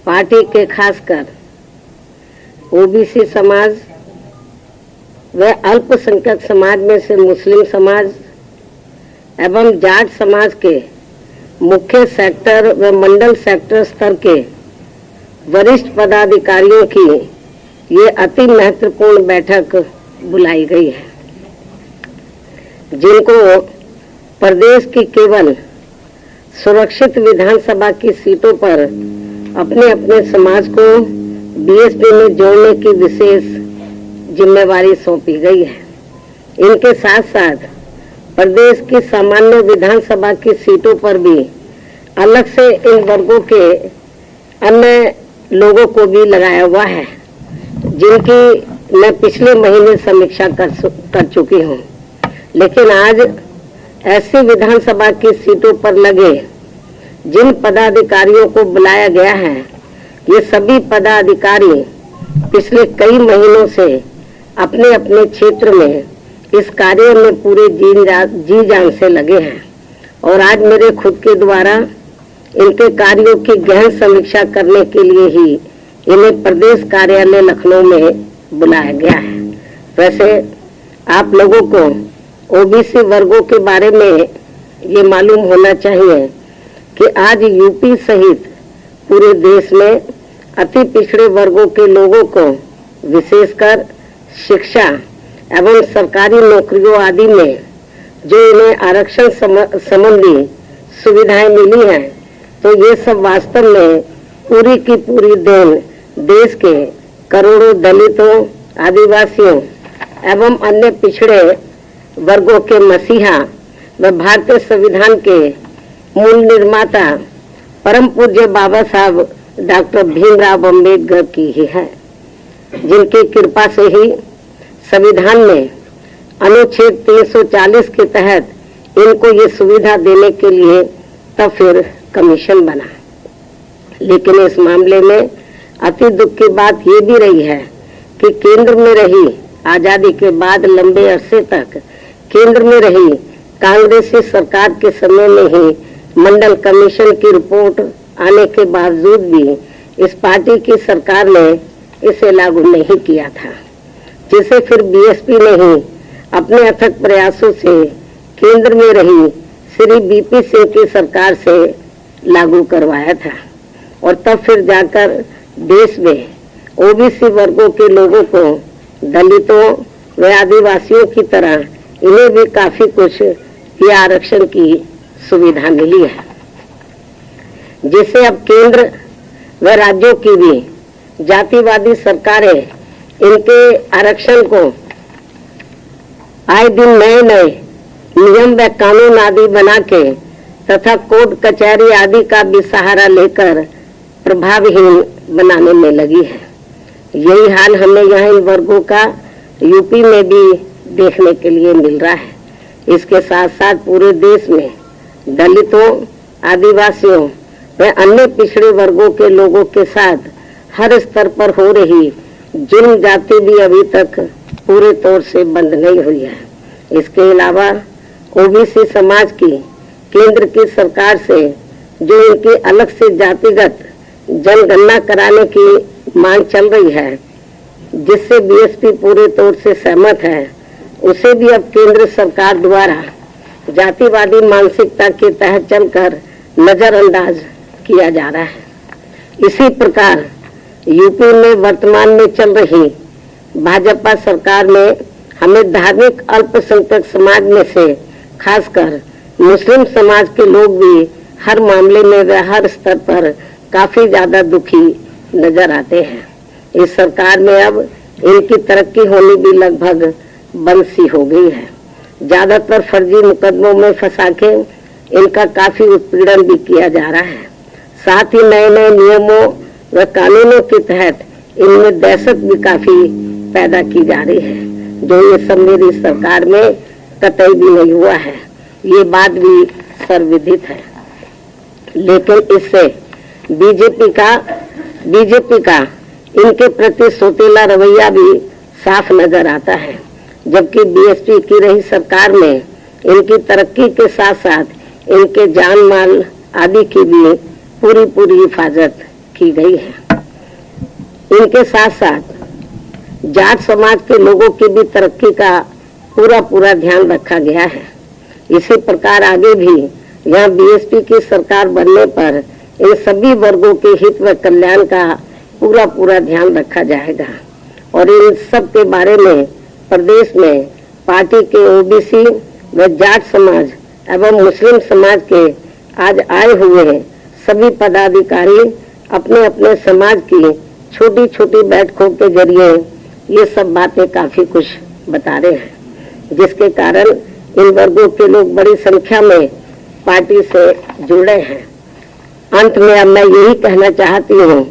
Party के खासकर OBC समाज व अल्पसंख्यक समाज में से मुस्लिम समाज एवं जाट समाज के मुख्य सेक्टर व मंडल सेक्टर स्तर के वरिष्ठ पदाधिकारियों की ये अति महत्वपूर्ण बैठक बुलाई गई है, जिनको प्रदेश की केवल सुरक्षित विधानसभा की सीटों पर अपने अपने समाज को बीएसपी में जोड़ने की विशेष जिम्मेवारी सौंपी गई है। इनके साथ साथ प्रदेश की सामान्य विधानसभा की सीटों पर भी अलग से इन वर्गों के अन्य लोगों को भी लगाया हुआ है, जिनकी मैं पिछले महीने समीक्षा कर चुकी हूँ। लेकिन आज ऐसी विधानसभा की सीटों पर लगे जिन पदाधिकारियों को बुलाया गया है, ये सभी पदाधिकारी पिछले कई महीनों से अपने अपने क्षेत्र में इस कार्य में पूरे जी जान से लगे हैं और आज मेरे खुद के द्वारा इनके कार्यों की गहन समीक्षा करने के लिए ही इन्हें प्रदेश कार्यालय लखनऊ में बुलाया गया है। वैसे आप लोगों को ओबीसी वर्गों के बारे में ये मालूम होना चाहिए कि आज यूपी सहित पूरे देश में अति पिछड़े वर्गों के लोगों को विशेषकर शिक्षा एवं सरकारी नौकरियों आदि में जो इन्हें आरक्षण संबंधी सुविधाएं मिली हैं, तो ये सब वास्तव में पूरी की पूरी देन देश के करोड़ों दलितों, आदिवासियों एवं अन्य पिछड़े वर्गों के मसीहा व भारतीय संविधान के मूल निर्माता परम पूज्य बाबा साहब डॉक्टर भीमराव अम्बेडकर की ही है, जिनकी कृपा से ही संविधान में अनुच्छेद 340 के तहत इनको ये सुविधा देने के लिए तब फिर कमीशन बना। लेकिन इस मामले में अति दुख की बात ये भी रही है कि केंद्र में रही आजादी के बाद लंबे अरसे तक केंद्र में रही कांग्रेसी सरकार के समय में ही मंडल कमीशन की रिपोर्ट आने के बावजूद भी इस पार्टी की सरकार ने इसे लागू नहीं किया था, जिसे फिर बीएसपी ने ही अपने अथक प्रयासों से केंद्र में रही श्री बीपी सिंह की सरकार से लागू करवाया था और तब फिर जाकर देश में ओबीसी वर्गों के लोगों को दलितों व आदिवासियों की तरह इन्हें भी काफी कुछ ये आरक्षण की सुविधा मिली है, जिसे अब केंद्र व राज्यों की भी जातिवादी सरकारें इनके आरक्षण को आए दिन नए नए नियम व कानून आदि बना के तथा कोर्ट कचहरी आदि का भी सहारा लेकर प्रभावहीन बनाने में लगी है। यही हाल हमें यहाँ इन वर्गों का यूपी में भी देखने के लिए मिल रहा है। इसके साथ साथ पूरे देश में दलितों, आदिवासियों व अन्य पिछड़े वर्गों के लोगों के साथ हर स्तर पर हो रही जुर्म जाति भी अभी तक पूरे तौर से बंद नहीं हुई है। इसके अलावा ओबीसी समाज की केंद्र की सरकार से जो इनकी अलग से जातिगत जनगणना कराने की मांग चल रही है, जिससे बीएसपी पूरे तौर से सहमत है, उसे भी अब केंद्र सरकार द्वारा जातिवादी मानसिकता के तहत चलकर नजरअंदाज किया जा रहा है। इसी प्रकार यूपी में वर्तमान में चल रही भाजपा सरकार में हमें धार्मिक अल्पसंख्यक समाज में से खासकर मुस्लिम समाज के लोग भी हर मामले में व हर स्तर पर काफी ज्यादा दुखी नजर आते हैं। इस सरकार में अब इनकी तरक्की होनी भी लगभग बंद सी हो गई है। ज्यादातर फर्जी मुकदमों में फंसा के इनका काफी उत्पीड़न भी किया जा रहा है। साथ ही नए नए नियमों व कानूनों के तहत इनमें दहशत भी काफी पैदा की जा रही है, जो ये सब मेरी सरकार में कतई भी नहीं हुआ है। ये बात भी सर्वविदित है। लेकिन इससे बीजेपी का इनके प्रति सोतेला रवैया भी साफ नजर आता है, जबकि बीएसपी की रही सरकार में इनकी तरक्की के साथ साथ इनके जान माल आदि की भी पूरी हिफाजत की गई है। इनके साथ साथ जाट समाज के लोगों की भी तरक्की का पूरा ध्यान रखा गया है। इसी प्रकार आगे भी यहाँ बीएसपी की सरकार बनने पर इन सभी वर्गों के हित व कल्याण का पूरा ध्यान रखा जाएगा और इन सब के बारे में प्रदेश में पार्टी के ओबीसी व जाट समाज एवं मुस्लिम समाज के आज आए हुए सभी पदाधिकारी अपने अपने समाज की छोटी छोटी बैठकों के जरिए ये सब बातें काफी कुछ बता रहे हैं, जिसके कारण इन वर्गों के लोग बड़ी संख्या में पार्टी से जुड़े हैं। अंत में अब मैं यही कहना चाहती हूँ,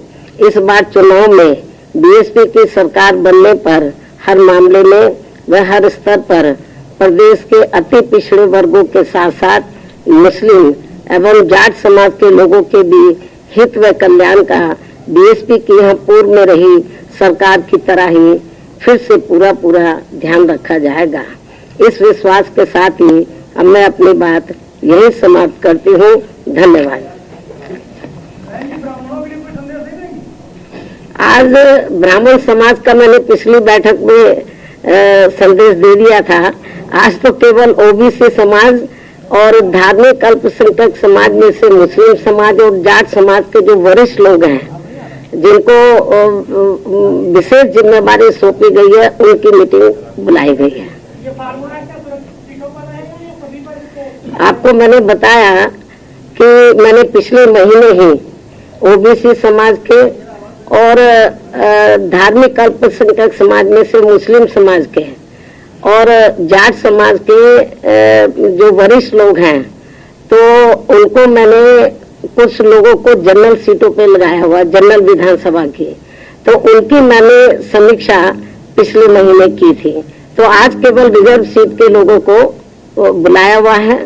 इस बार चुनाव में बीएसपी की सरकार बनने पर हर मामले में व हर स्तर पर प्रदेश के अति पिछड़े वर्गों के साथ साथ मुस्लिम एवं जाट समाज के लोगों के भी हित व कल्याण का बीएसपी की यहाँ पूर्व में रही सरकार की तरह ही फिर से पूरा ध्यान रखा जाएगा। इस विश्वास के साथ ही अब मैं अपनी बात यही समाप्त करती हूँ। धन्यवाद। आज ब्राह्मण समाज का मैंने पिछली बैठक में संदेश दे दिया था। आज तो केवल ओबीसी समाज और धार्मिक अल्पसंख्यक समाज में से मुस्लिम समाज और जाट समाज के जो वरिष्ठ लोग हैं, जिनको विशेष जिम्मेदारी सौंपी गई है, उनकी मीटिंग बुलाई गई है। आपको मैंने बताया कि मैंने पिछले महीने ही ओबीसी समाज के और धार्मिक अल्पसंख्यक समाज में से मुस्लिम समाज के और जाट समाज के जो वरिष्ठ लोग हैं, तो उनको मैंने कुछ लोगों को जनरल सीटों पे लगाया हुआ, जनरल विधानसभा की, तो उनकी मैंने समीक्षा पिछले महीने की थी। तो आज केवल रिजर्व सीट के लोगों को बुलाया हुआ है।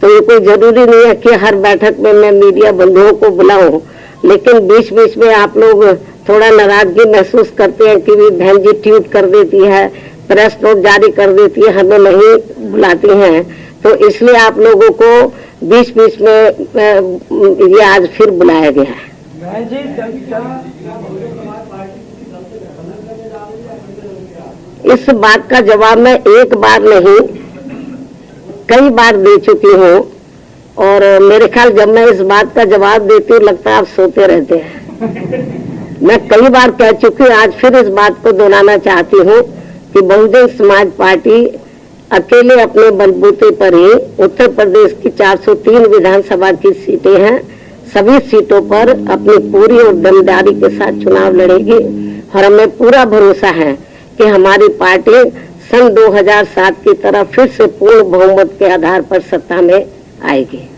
तो ये कोई जरूरी नहीं है कि हर बैठक में मैं मीडिया बंधुओं को बुलाऊं, लेकिन बीच बीच में आप लोग थोड़ा नाराजगी महसूस करते हैं कि बहन जी ट्वीट कर देती है, प्रेस नोट जारी कर देती है, हमें नहीं बुलाती हैं। तो इसलिए आप लोगों को बीच बीच में ये आज फिर बुलाया गया है। इस बात का जवाब मैं एक बार नहीं कई बार दे चुकी हूँ और मेरे ख्याल जब मैं इस बात का जवाब देती हूँ लगता है आप सोते रहते हैं। मैं कई बार कह चुकी हूँ, आज फिर इस बात को दोहराना चाहती हूँ कि बहुजन समाज पार्टी अकेले अपने बलबूते पर ही उत्तर प्रदेश की 403 विधानसभा की सीटें हैं, सभी सीटों पर अपनी पूरी और दमदारी के साथ चुनाव लड़ेगी और हमें पूरा भरोसा है कि हमारी पार्टी सन 2007 की तरह फिर से पूर्ण बहुमत के आधार पर सत्ता में आएगी।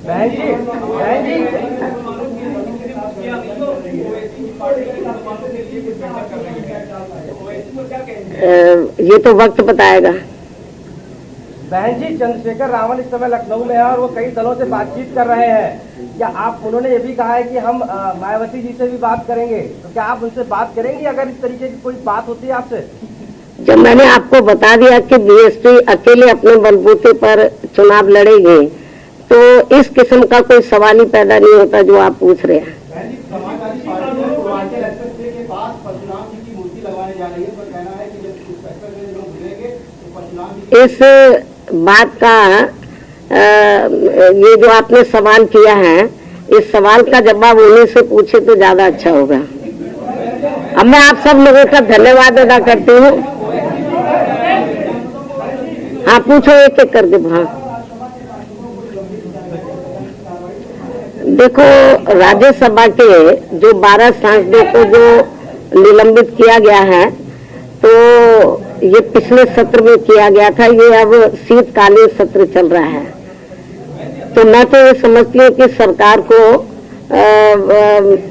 ये तो वक्त बताएगा। बहन जी, चंद्रशेखर रावल इस समय लखनऊ में है और वो कई दलों से बातचीत कर रहे हैं। क्या आप, उन्होंने ये भी कहा है कि हम मायावती जी से भी बात करेंगे, तो क्या आप उनसे बात करेंगे अगर इस तरीके की कोई बात होती है आपसे? जब मैंने आपको बता दिया कि बीएसपी अकेले अपने बलबूते पर चुनाव लड़ेगी, तो इस किस्म का कोई सवाल ही पैदा नहीं होता जो आप पूछ रहे हैं। इस बात का ये जो आपने सवाल किया है, इस सवाल का जवाब उन्हीं से पूछे तो ज्यादा अच्छा होगा। अब मैं आप सब लोगों का धन्यवाद अदा करती हूँ। हाँ, पूछो एक एक करके। हाँ, देखो, राज्यसभा के जो 12 सांसदों को जो निलंबित किया गया है, तो ये पिछले सत्र में किया गया था, ये अब शीतकालीन सत्र चल रहा है। तो मैं तो ये समझती हूँ कि सरकार को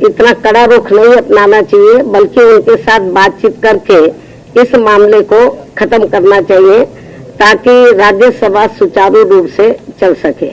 इतना कड़ा रुख नहीं अपनाना चाहिए, बल्कि उनके साथ बातचीत करके इस मामले को खत्म करना चाहिए ताकि राज्यसभा सुचारू रूप से चल सके।